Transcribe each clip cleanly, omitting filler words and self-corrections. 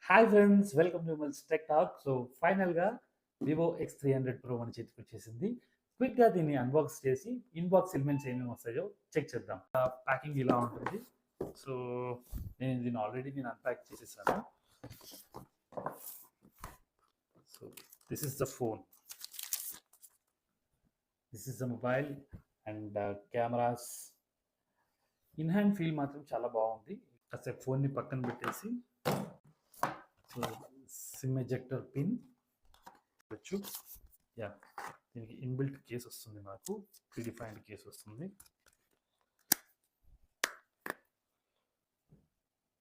Hi friends, welcome to మల్స్ tech talk. So ఫైనల్గా Vivo X300 Pro మన చేతికి వచ్చేసింది. క్విక్గా దీన్ని అన్బాక్స్ చేసి ఇన్బాక్స్ ఎలిమెంట్స్ ఏమేమి వస్తాయో చెక్ చేద్దాం. ప్యాకింగ్ ఇలా ఉంటుంది. సో నేను దీన్ని ఆల్రెడీ అన్ప్యాక్ చేసేసాను. So this is the phone, this is the mobile and cameras. In hand feel మాత్రం చాలా బాగుంది. కాసేపు ఫోన్ని పక్కన పెట్టేసి సిమ్ ఎజెక్టర్ పిన్ వచ్చు. యా, దీనికి ఇన్బిల్ట్ కేస్ వస్తుంది, నాకు ప్రీడిఫైన్డ్ కేస్ వస్తుంది.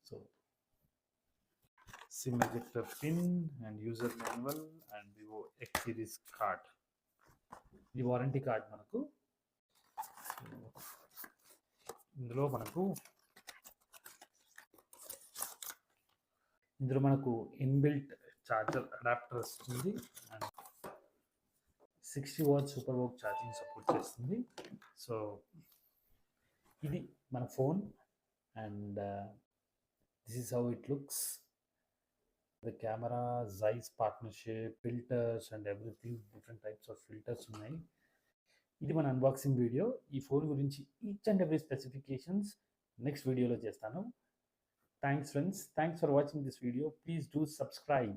So sim ejector pin and user manual and Vivo X series card. ఇది వారంటీ కార్డ్ మనకు. ఇందులో మనకు ఇన్బిల్ట్ చార్జర్ అడాప్టర్ వస్తుంది and 60 watt super VOOC charging support చేస్తుంది. సో ఇది మన phone and this is how it looks. The camera, Zeiss partnership, filters and everything, different types of filters ఉన్నాయి. ఇది మన అన్బాక్సింగ్ వీడియో. ఈ ఫోన్ గురించి each and every specifications next వీడియోలో చేస్తాను. Thanks friends, thanks for watching this video. Please do subscribe.